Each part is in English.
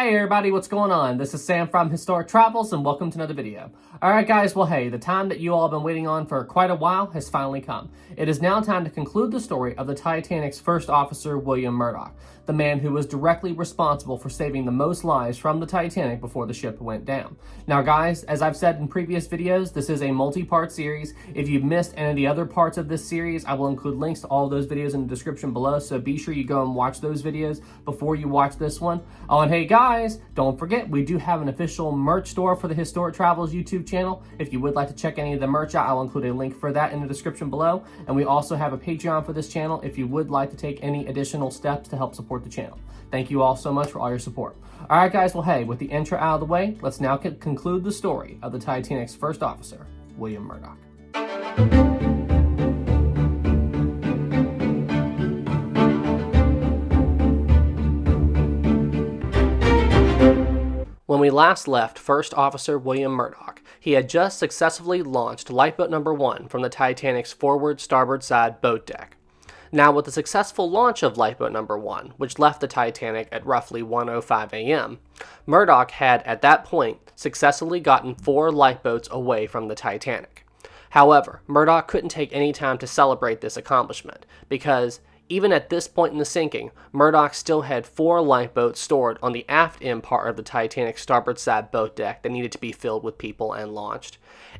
Hey everybody, what's going on? This is Sam from Historic Travels and welcome to another video. Alright guys, well hey, the time that you all have been waiting on for quite a while has finally come. It is now time to conclude the story of the Titanic's first officer, William Murdoch, the man who was directly responsible for saving the most lives from the Titanic before the ship went down. Now guys, as I've said in previous videos, this is a multi-part series. If you've missed any of the other parts of this series, I will include links to all of those videos in the description below, so be sure you go and watch those videos before you watch this one. Oh, and hey guys, don't forget, we do have an official merch store for the Historic Travels YouTube channel. If you would like to check any of the merch out, I'll include a link for that in the description below. And we also have a Patreon for this channel if you would like to take any additional steps to help support the channel. Thank you all so much for all your support. All right guys, well hey, with the intro out of the way, let's now conclude the story of the Titanic's first officer, William Murdoch. When we last left First Officer William Murdoch, he had just successfully launched Lifeboat Number 1 from the Titanic's forward starboard side boat deck. Now, with the successful launch of Lifeboat Number 1, which left the Titanic at roughly 1:05 a.m., Murdoch had, at that point, successfully gotten 4 lifeboats away from the Titanic. However, Murdoch couldn't take any time to celebrate this accomplishment, because even at this point in the sinking, Murdoch still had 4 lifeboats stored on the aft end part of the Titanic's starboard side boat deck that needed to be filled with people and launched.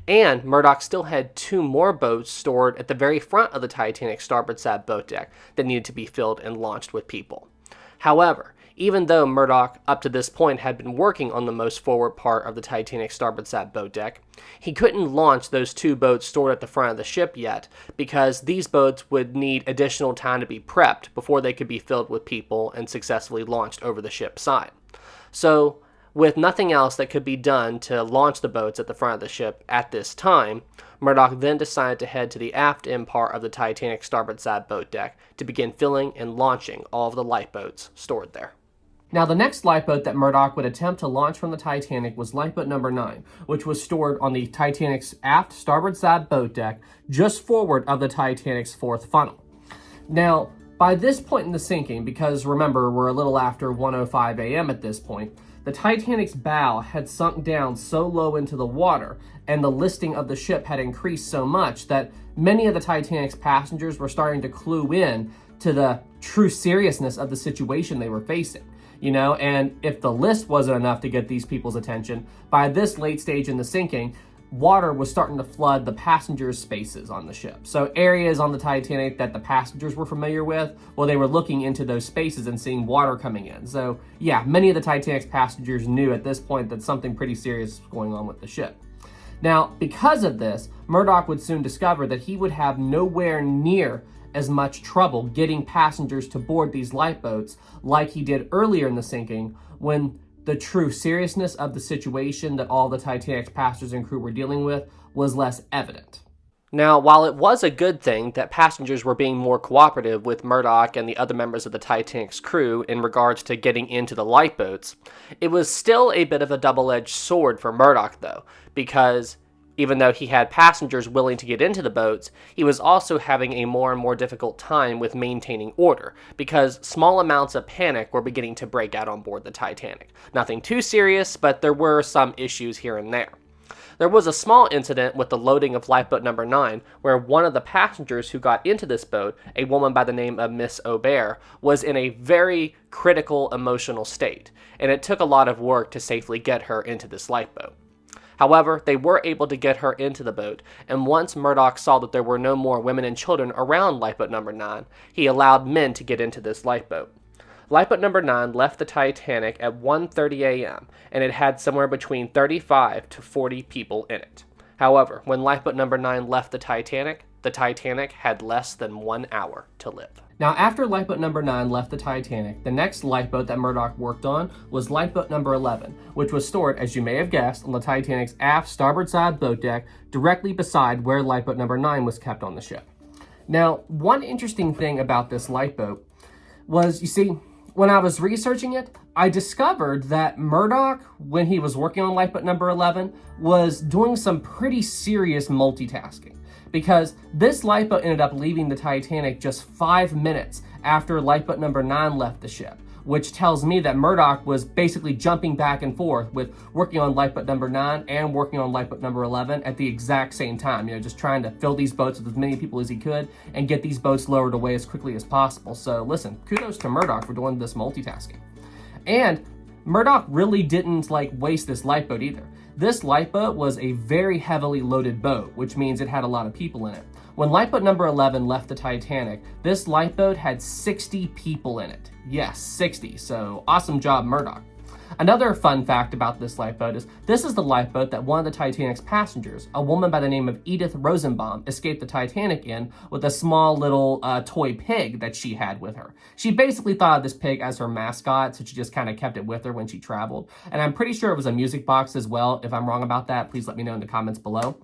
And Murdoch still had 2 more boats stored at the very front of the Titanic's starboard side boat deck that needed to be filled and launched with people. However, even though Murdoch up to this point had been working on the most forward part of the Titanic's starboard side boat deck, he couldn't launch those 2 boats stored at the front of the ship yet, because these boats would need additional time to be prepped before they could be filled with people and successfully launched over the ship's side. So, with nothing else that could be done to launch the boats at the front of the ship at this time, Murdoch then decided to head to the aft end part of the Titanic's starboard side boat deck to begin filling and launching all of the lifeboats stored there. Now, the next lifeboat that Murdoch would attempt to launch from the Titanic was Lifeboat Number 9, which was stored on the Titanic's aft starboard side boat deck just forward of the Titanic's 4th funnel. Now, by this point in the sinking, because remember, we're a little after 1:05 a.m. at this point, the Titanic's bow had sunk down so low into the water, and the listing of the ship had increased so much that many of the Titanic's passengers were starting to clue in to the true seriousness of the situation they were facing. And if the list wasn't enough to get these people's attention, by this late stage in the sinking, water was starting to flood the passengers' spaces on the ship. So areas on the Titanic that the passengers were familiar with, well, they were looking into those spaces and seeing water coming in. So yeah, many of the Titanic's passengers knew at this point that something pretty serious was going on with the ship. Now, because of this, Murdoch would soon discover that he would have nowhere near as much trouble getting passengers to board these lifeboats like he did earlier in the sinking, when the true seriousness of the situation that all the Titanic's passengers and crew were dealing with was less evident. Now, while it was a good thing that passengers were being more cooperative with Murdoch and the other members of the Titanic's crew in regards to getting into the lifeboats, it was still a bit of a double-edged sword for Murdoch though, because even though he had passengers willing to get into the boats, he was also having a more and more difficult time with maintaining order, because small amounts of panic were beginning to break out on board the Titanic. Nothing too serious, but there were some issues here and there. There was a small incident with the loading of Lifeboat Number 9, where one of the passengers who got into this boat, a woman by the name of Miss O'Bear, was in a very critical emotional state, and it took a lot of work to safely get her into this lifeboat. However, they were able to get her into the boat, and once Murdoch saw that there were no more women and children around Lifeboat Number 9, he allowed men to get into this lifeboat. Lifeboat Number 9 left the Titanic at 1:30 a.m., and it had somewhere between 35 to 40 people in it. However, when Lifeboat Number 9 left the Titanic had less than 1 hour to live. Now, after Lifeboat Number 9 left the Titanic, the next lifeboat that Murdoch worked on was Lifeboat Number 11, which was stored, as you may have guessed, on the Titanic's aft starboard side boat deck, directly beside where Lifeboat Number 9 was kept on the ship. Now, one interesting thing about this lifeboat was, you see, when I was researching it, I discovered that Murdoch, when he was working on Lifeboat Number 11, was doing some pretty serious multitasking, because this lifeboat ended up leaving the Titanic just 5 minutes after Lifeboat Number 9 left the ship, which tells me that Murdoch was basically jumping back and forth with working on lifeboat number 9 and working on lifeboat number 11 at the exact same time, just trying to fill these boats with as many people as he could and get these boats lowered away as quickly as possible. So listen, kudos to Murdoch for doing this multitasking. And Murdoch really didn't waste this lifeboat either. This lifeboat was a very heavily loaded boat, which means it had a lot of people in it. When lifeboat number 11 left the Titanic, this lifeboat had 60 people in it. Yes, 60, so awesome job, Murdoch. Another fun fact about this lifeboat is this is the lifeboat that one of the Titanic's passengers, a woman by the name of Edith Rosenbaum, escaped the Titanic in with a small little toy pig that she had with her. She basically thought of this pig as her mascot, so she just kind of kept it with her when she traveled. And I'm pretty sure it was a music box as well. If I'm wrong about that, please let me know in the comments below.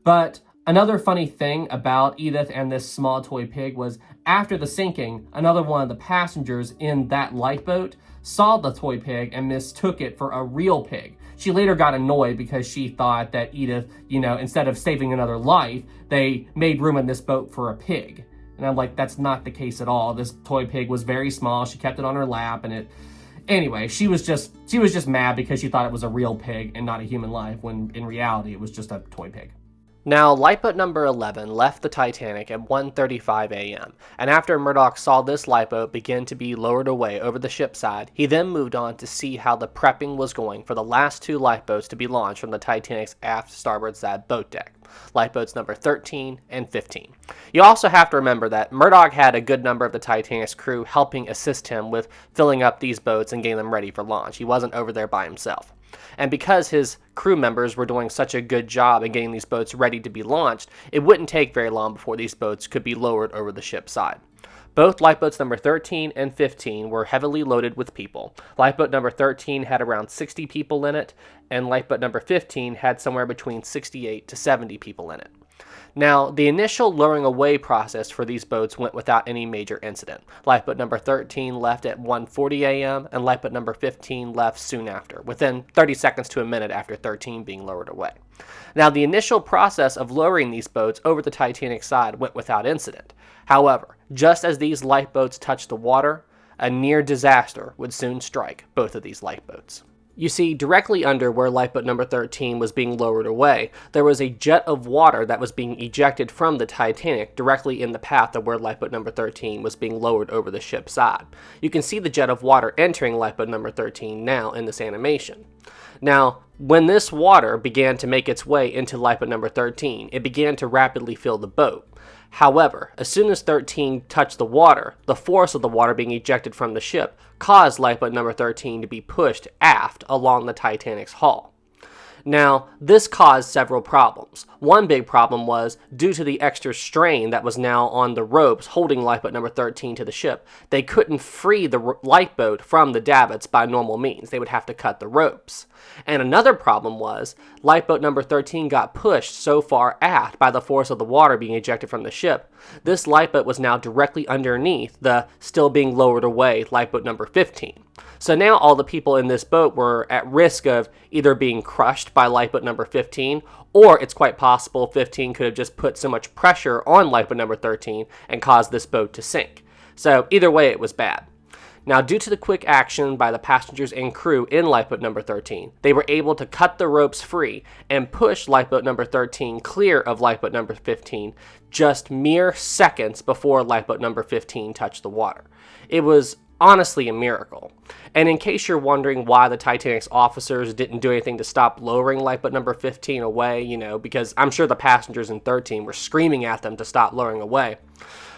But another funny thing about Edith and this small toy pig was after the sinking, another one of the passengers in that lifeboat saw the toy pig and mistook it for a real pig. She later got annoyed because she thought that Edith, instead of saving another life, they made room in this boat for a pig. And I'm like, that's not the case at all. This toy pig was very small. She kept it on her lap anyway, she was just mad because she thought it was a real pig and not a human life, when in reality it was just a toy pig. Now, lifeboat number 11 left the Titanic at 1:35 a.m., and after Murdoch saw this lifeboat begin to be lowered away over the ship's side, he then moved on to see how the prepping was going for the last 2 lifeboats to be launched from the Titanic's aft starboard side boat deck, lifeboats number 13 and 15. You also have to remember that Murdoch had a good number of the Titanic's crew helping assist him with filling up these boats and getting them ready for launch. He wasn't over there by himself. And because his crew members were doing such a good job in getting these boats ready to be launched, it wouldn't take very long before these boats could be lowered over the ship's side. Both lifeboats number 13 and 15 were heavily loaded with people. Lifeboat number 13 had around 60 people in it, and lifeboat number 15 had somewhere between 68 to 70 people in it. Now, the initial lowering away process for these boats went without any major incident. Lifeboat number 13 left at 1:40 a.m. and lifeboat number 15 left soon after, within 30 seconds to a minute after 13 being lowered away. Now, the initial process of lowering these boats over the Titanic side went without incident. However, just as these lifeboats touched the water, a near disaster would soon strike both of these lifeboats. You see, directly under where lifeboat number 13 was being lowered away, there was a jet of water that was being ejected from the Titanic directly in the path of where lifeboat number 13 was being lowered over the ship's side. You can see the jet of water entering lifeboat number 13 now in this animation. Now, when this water began to make its way into lifeboat number 13, it began to rapidly fill the boat. However, as soon as 13 touched the water, the force of the water being ejected from the ship caused lifeboat number 13 to be pushed aft along the Titanic's hull. Now, this caused several problems. One big problem was, due to the extra strain that was now on the ropes holding lifeboat number 13 to the ship, they couldn't free the lifeboat from the davits by normal means. They would have to cut the ropes. And another problem was, lifeboat number 13 got pushed so far aft by the force of the water being ejected from the ship. This lifeboat was now directly underneath the still being lowered away lifeboat number 15. So now all the people in this boat were at risk of either being crushed by lifeboat number 15, or it's quite possible 15 could have just put so much pressure on lifeboat number 13 and caused this boat to sink. So either way, it was bad. Now, due to the quick action by the passengers and crew in lifeboat number 13, they were able to cut the ropes free and push lifeboat number 13 clear of lifeboat number 15 just mere seconds before lifeboat number 15 touched the water. It was honestly a miracle. And in case you're wondering why the Titanic's officers didn't do anything to stop lowering lifeboat number 15 away, because I'm sure the passengers in 13 were screaming at them to stop lowering away.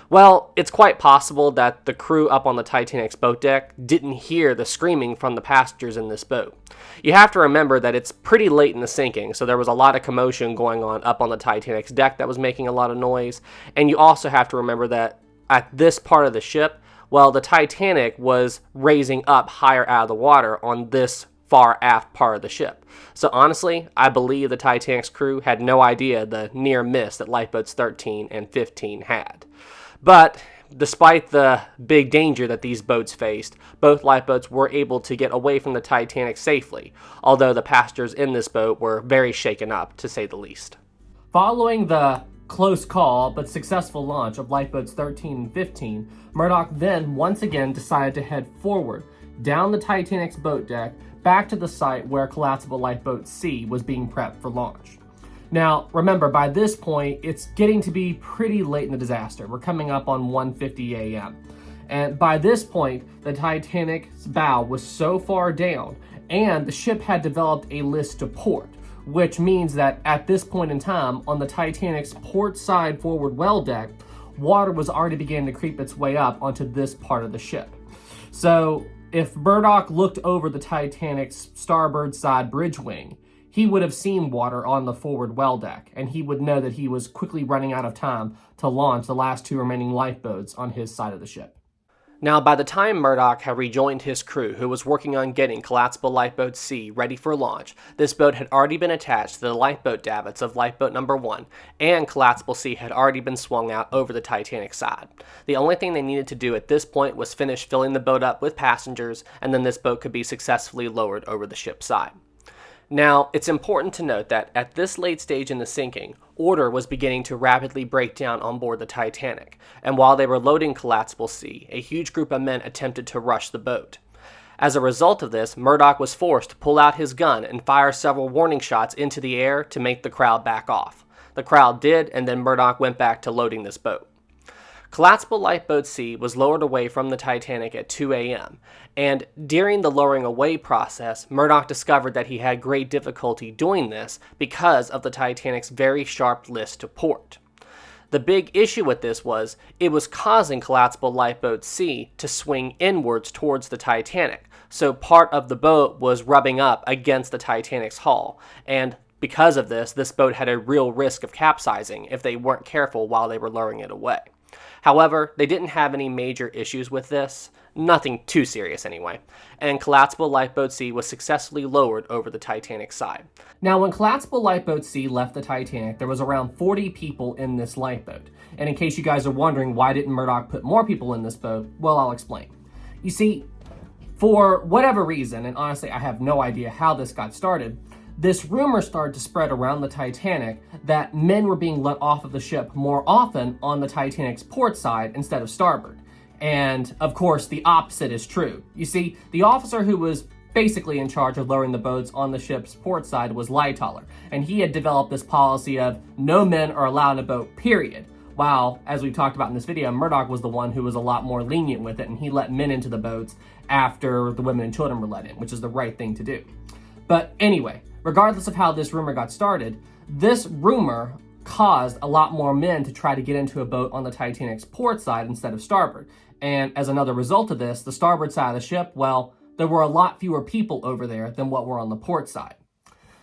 Well, it's quite possible that the crew up on the Titanic's boat deck didn't hear the screaming from the passengers in this boat. You have to remember that it's pretty late in the sinking, so there was a lot of commotion going on up on the Titanic's deck that was making a lot of noise. And you also have to remember that at this part of the ship, well, the Titanic was raising up higher out of the water on this far aft part of the ship. So honestly, I believe the Titanic's crew had no idea the near miss that lifeboats 13 and 15 had. But despite the big danger that these boats faced, both lifeboats were able to get away from the Titanic safely, although the passengers in this boat were very shaken up, to say the least. Following the close call but successful launch of lifeboats 13 and 15, Murdoch then once again decided to head forward down the Titanic's boat deck, back to the site where Collapsible Lifeboat C was being prepped for launch. Now, remember, by this point, it's getting to be pretty late in the disaster. We're coming up on 1:50 a.m. And by this point, the Titanic's bow was so far down, and the ship had developed a list to port, which means that at this point in time, on the Titanic's port side forward well deck, water was already beginning to creep its way up onto this part of the ship. So if Murdoch looked over the Titanic's starboard side bridge wing, he would have seen water on the forward well deck, and he would know that he was quickly running out of time to launch the last two remaining lifeboats on his side of the ship. Now, by the time Murdoch had rejoined his crew, who was working on getting Collapsible Lifeboat C ready for launch, this boat had already been attached to the lifeboat davits of Lifeboat Number 1, and Collapsible C had already been swung out over the Titanic side. The only thing they needed to do at this point was finish filling the boat up with passengers, and then this boat could be successfully lowered over the ship's side. Now, it's important to note that at this late stage in the sinking, order was beginning to rapidly break down on board the Titanic, and while they were loading Collapsible C, a huge group of men attempted to rush the boat. As a result of this, Murdoch was forced to pull out his gun and fire several warning shots into the air to make the crowd back off. The crowd did, and then Murdoch went back to loading this boat. Collapsible Lifeboat C was lowered away from the Titanic at 2 a.m., and during the lowering away process, Murdoch discovered that he had great difficulty doing this because of the Titanic's very sharp list to port. The big issue with this was it was causing Collapsible Lifeboat C to swing inwards towards the Titanic, so part of the boat was rubbing up against the Titanic's hull, and because of this, this boat had a real risk of capsizing if they weren't careful while they were lowering it away. However, they didn't have any major issues with this, nothing too serious anyway, and Collapsible Lifeboat C was successfully lowered over the Titanic side. Now, when Collapsible Lifeboat C left the Titanic, there was around 40 people in this lifeboat, and in case you guys are wondering why didn't Murdoch put more people in this boat, well, I'll explain. You see, for whatever reason, and honestly I have no idea how this got started, this rumor started to spread around the Titanic that men were being let off of the ship more often on the Titanic's port side instead of starboard. And, of course, the opposite is true. You see, the officer who was basically in charge of lowering the boats on the ship's port side was Lightoller, and he had developed this policy of no men are allowed in a boat, period. While, as we've talked about in this video, Murdoch was the one who was a lot more lenient with it, and he let men into the boats after the women and children were let in, which is the right thing to do. But anyway, regardless of how this rumor got started, this rumor caused a lot more men to try to get into a boat on the Titanic's port side instead of starboard. And as another result of this, the starboard side of the ship, well, there were a lot fewer people over there than what were on the port side.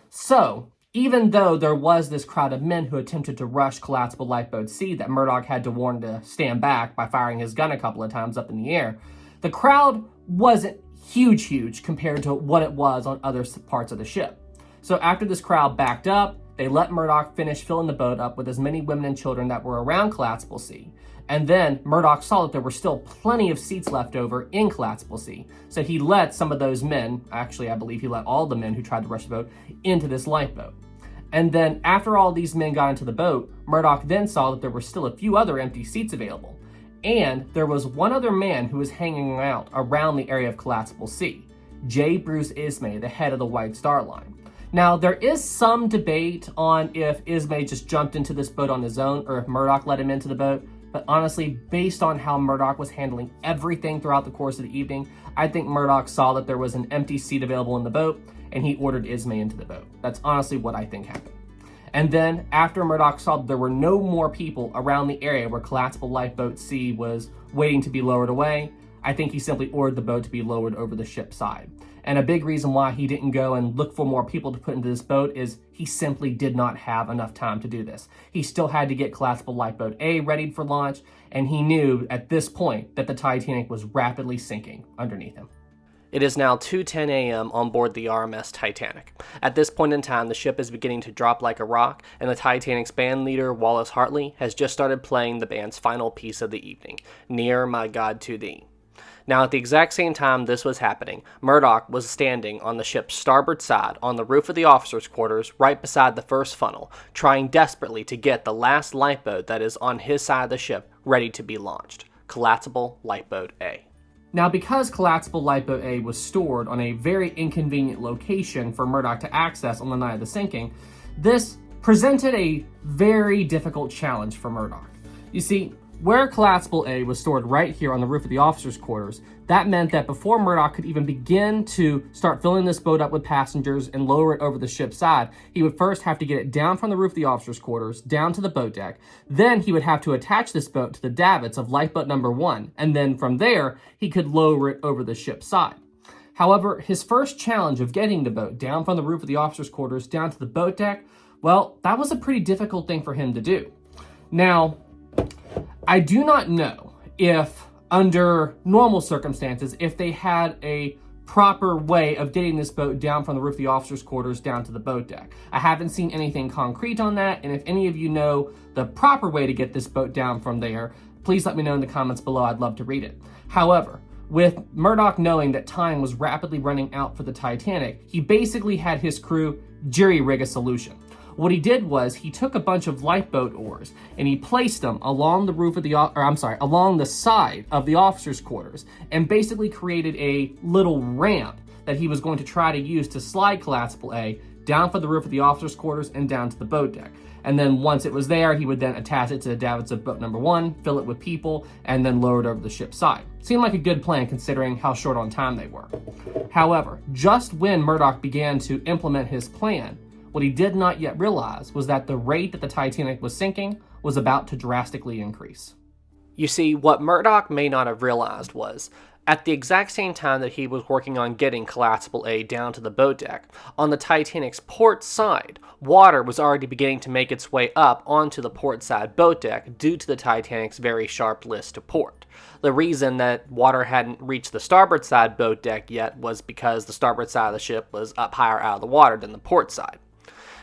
So, even though there was this crowd of men who attempted to rush Collapsible Lifeboat C that Murdoch had to warn to stand back by firing his gun a couple of times up in the air, the crowd wasn't huge compared to what it was on other parts of the ship. So after this crowd backed up, they let Murdoch finish filling the boat up with as many women and children that were around Collapsible C. And then Murdoch saw that there were still plenty of seats left over in Collapsible C. So he let some of those men, actually I believe he let all the men who tried to rush the boat, into this lifeboat. And then after all these men got into the boat, Murdoch then saw that there were still a few other empty seats available. And there was one other man who was hanging out around the area of Collapsible C, J. Bruce Ismay, the head of the White Star Line. Now, there is some debate on if Ismay just jumped into this boat on his own or if Murdoch let him into the boat, but honestly, based on how Murdoch was handling everything throughout the course of the evening, I think Murdoch saw that there was an empty seat available in the boat, and he ordered Ismay into the boat. That's honestly what I think happened. And then, after Murdoch saw that there were no more people around the area where Collapsible Lifeboat C was waiting to be lowered away, I think he simply ordered the boat to be lowered over the ship's side. And a big reason why he didn't go and look for more people to put into this boat is he simply did not have enough time to do this. He still had to get Collapsible Lifeboat A ready for launch, and he knew at this point that the Titanic was rapidly sinking underneath him. It is now 2:10 a.m. on board the RMS Titanic. At this point in time, the ship is beginning to drop like a rock, and the Titanic's band leader, Wallace Hartley, has just started playing the band's final piece of the evening, Near My God to Thee. Now, at the exact same time this was happening, Murdoch was standing on the ship's starboard side on the roof of the officers' quarters right beside the first funnel, trying desperately to get the last lifeboat that is on his side of the ship ready to be launched, Collapsible Lifeboat A. Now, because Collapsible Lifeboat A was stored on a very inconvenient location for Murdoch to access on the night of the sinking, this presented a very difficult challenge for Murdoch. You see, where Collapsible A was stored right here on the roof of the officers' quarters, that meant that before Murdoch could even begin to start filling this boat up with passengers and lower it over the ship's side, he would first have to get it down from the roof of the officers' quarters, down to the boat deck. Then he would have to attach this boat to the davits of lifeboat number 1, and then from there, he could lower it over the ship's side. However, his first challenge of getting the boat down from the roof of the officers' quarters down to the boat deck, well, that was a pretty difficult thing for him to do. Now, I do not know if, under normal circumstances, if they had a proper way of getting this boat down from the roof of the officers' quarters down to the boat deck. I haven't seen anything concrete on that, and if any of you know the proper way to get this boat down from there, please let me know in the comments below. I'd love to read it. However, with Murdoch knowing that time was rapidly running out for the Titanic, he basically had his crew jury-rig a solution. What he did was he took a bunch of lifeboat oars and he placed them along the roof of along the side of the officers' quarters, and basically created a little ramp that he was going to try to use to slide Collapsible A down from the roof of the officers' quarters and down to the boat deck. And then once it was there, he would then attach it to the davits of boat number 1, fill it with people, and then lower it over the ship's side. Seemed like a good plan considering how short on time they were. However, just when Murdoch began to implement his plan, what he did not yet realize was that the rate that the Titanic was sinking was about to drastically increase. You see, what Murdoch may not have realized was, at the exact same time that he was working on getting Collapsible A down to the boat deck, on the Titanic's port side, water was already beginning to make its way up onto the port side boat deck due to the Titanic's very sharp list to port. The reason that water hadn't reached the starboard side boat deck yet was because the starboard side of the ship was up higher out of the water than the port side.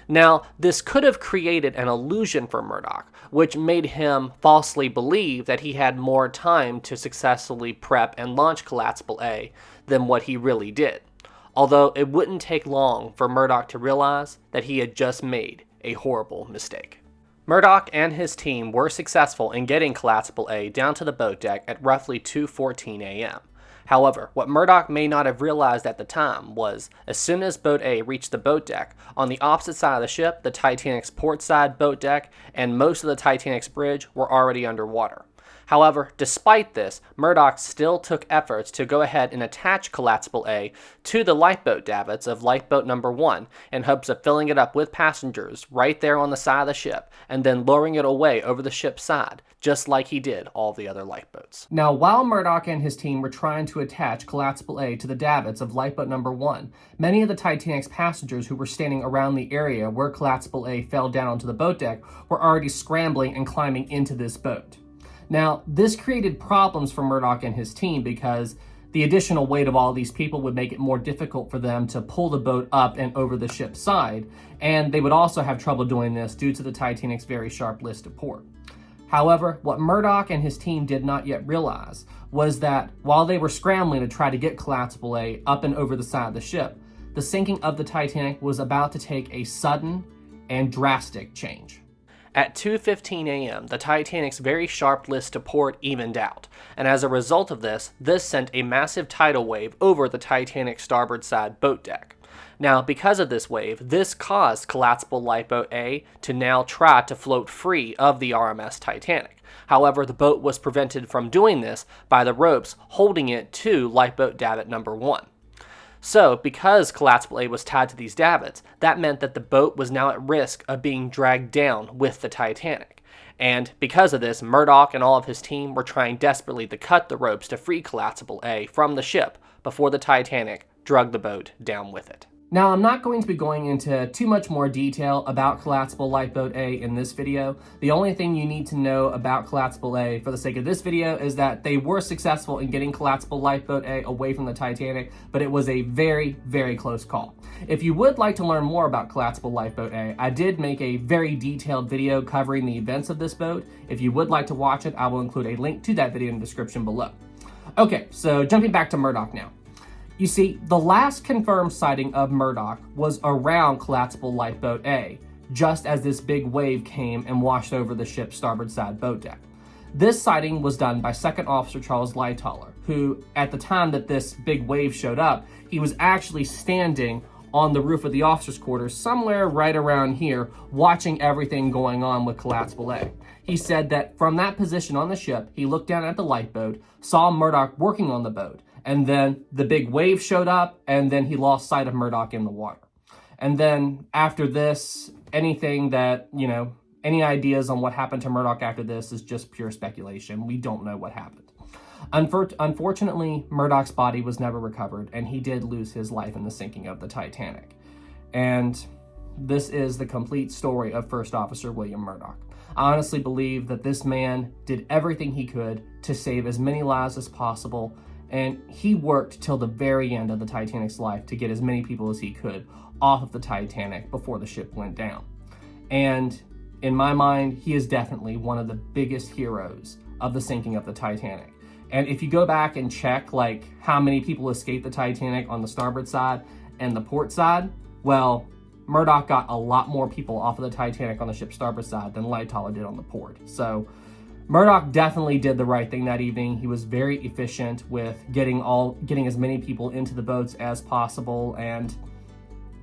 Now, this could have created an illusion for Murdoch, which made him falsely believe that he had more time to successfully prep and launch Collapsible A than what he really did. Although it wouldn't take long for Murdoch to realize that he had just made a horrible mistake. Murdoch and his team were successful in getting Collapsible A down to the boat deck at roughly 2:14 a.m. However, what Murdoch may not have realized at the time was, as soon as Boat A reached the boat deck, on the opposite side of the ship, the Titanic's port side boat deck and most of the Titanic's bridge were already underwater. However, despite this, Murdoch still took efforts to go ahead and attach Collapsible A to the lifeboat davits of lifeboat number 1 in hopes of filling it up with passengers right there on the side of the ship and then lowering it away over the ship's side, just like he did all the other lifeboats. Now, while Murdoch and his team were trying to attach Collapsible A to the davits of lifeboat number 1, many of the Titanic's passengers who were standing around the area where Collapsible A fell down onto the boat deck were already scrambling and climbing into this boat. Now, this created problems for Murdoch and his team because the additional weight of all these people would make it more difficult for them to pull the boat up and over the ship's side, and they would also have trouble doing this due to the Titanic's very sharp list to port. However, what Murdoch and his team did not yet realize was that while they were scrambling to try to get Collapsible A up and over the side of the ship, the sinking of the Titanic was about to take a sudden and drastic change. At 2:15 a.m., the Titanic's very sharp list to port evened out, and as a result of this sent a massive tidal wave over the Titanic's starboard side boat deck. Now, because of this wave, this caused Collapsible Lifeboat A to now try to float free of the RMS Titanic. However, the boat was prevented from doing this by the ropes holding it to lifeboat davit number 1. So, because Collapsible A was tied to these davits, that meant that the boat was now at risk of being dragged down with the Titanic. And because of this, Murdoch and all of his team were trying desperately to cut the ropes to free Collapsible A from the ship before the Titanic dragged the boat down with it. Now, I'm not going to be going into too much more detail about Collapsible Lifeboat A in this video. The only thing you need to know about Collapsible A for the sake of this video is that they were successful in getting Collapsible Lifeboat A away from the Titanic, but it was a very, very close call. If you would like to learn more about Collapsible Lifeboat A, I did make a very detailed video covering the events of this boat. If you would like to watch it, I will include a link to that video in the description below. Okay, so jumping back to Murdoch now. You see, the last confirmed sighting of Murdoch was around Collapsible Lifeboat A, just as this big wave came and washed over the ship's starboard side boat deck. This sighting was done by Second Officer Charles Lightoller, who, at the time that this big wave showed up, he was actually standing on the roof of the officers' quarters, somewhere right around here, watching everything going on with Collapsible A. He said that from that position on the ship, he looked down at the lifeboat, saw Murdoch working on the boat, and then the big wave showed up, and then he lost sight of Murdoch in the water. And then after this, anything that, any ideas on what happened to Murdoch after this is just pure speculation. We don't know what happened. Unfortunately, Murdoch's body was never recovered, and he did lose his life in the sinking of the Titanic. And this is the complete story of First Officer William Murdoch. I honestly believe that this man did everything he could to save as many lives as possible, and he worked till the very end of the Titanic's life to get as many people as he could off of the Titanic before the ship went down. And in my mind, he is definitely one of the biggest heroes of the sinking of the Titanic. And if you go back and check how many people escaped the Titanic on the starboard side and the port side, well, Murdoch got a lot more people off of the Titanic on the ship's starboard side than Lightoller did on the port. So Murdoch definitely did the right thing that evening. He was very efficient with getting as many people into the boats as possible, and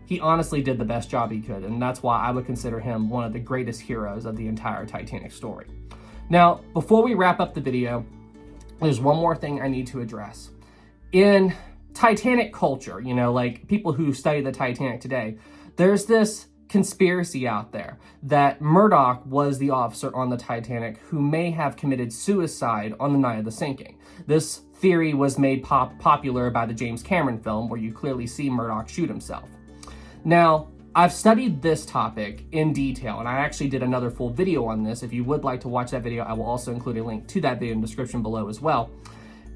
he honestly did the best job he could, and that's why I would consider him one of the greatest heroes of the entire Titanic story. Now, before we wrap up the video, there's one more thing I need to address. In Titanic culture, people who study the Titanic today, there's this conspiracy out there that Murdoch was the officer on the Titanic who may have committed suicide on the night of the sinking. This theory was made popular by the James Cameron film, where you clearly see Murdoch shoot himself. Now, I've studied this topic in detail, and I actually did another full video on this. If you would like to watch that video, I will also include a link to that video in the description below as well.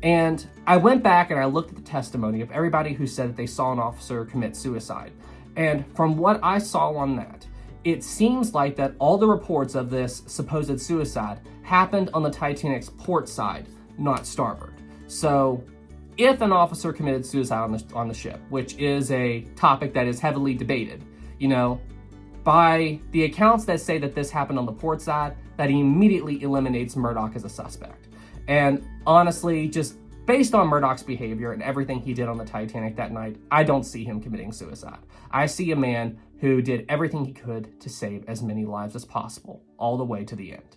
And I went back and I looked at the testimony of everybody who said that they saw an officer commit suicide. And from what I saw on that, it seems like that all the reports of this supposed suicide happened on the Titanic's port side, not starboard. So if an officer committed suicide on the ship, which is a topic that is heavily debated, by the accounts that say that this happened on the port side, that immediately eliminates Murdoch as a suspect. And honestly, just based on Murdoch's behavior and everything he did on the Titanic that night, I don't see him committing suicide. I see a man who did everything he could to save as many lives as possible, all the way to the end.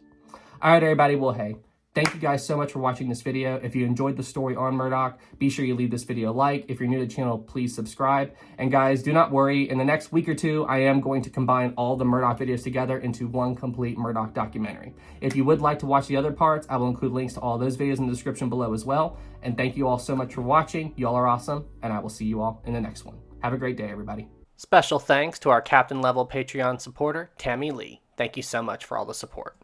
All right, everybody, well, hey, thank you guys so much for watching this video. If you enjoyed the story on Murdoch, be sure you leave this video a like. If you're new to the channel, please subscribe. And guys, do not worry. In the next week or two, I am going to combine all the Murdoch videos together into one complete Murdoch documentary. If you would like to watch the other parts, I will include links to all those videos in the description below as well. And thank you all so much for watching. You all are awesome, and I will see you all in the next one. Have a great day, everybody. Special thanks to our Captain Level Patreon supporter, Tammy Lee. Thank you so much for all the support.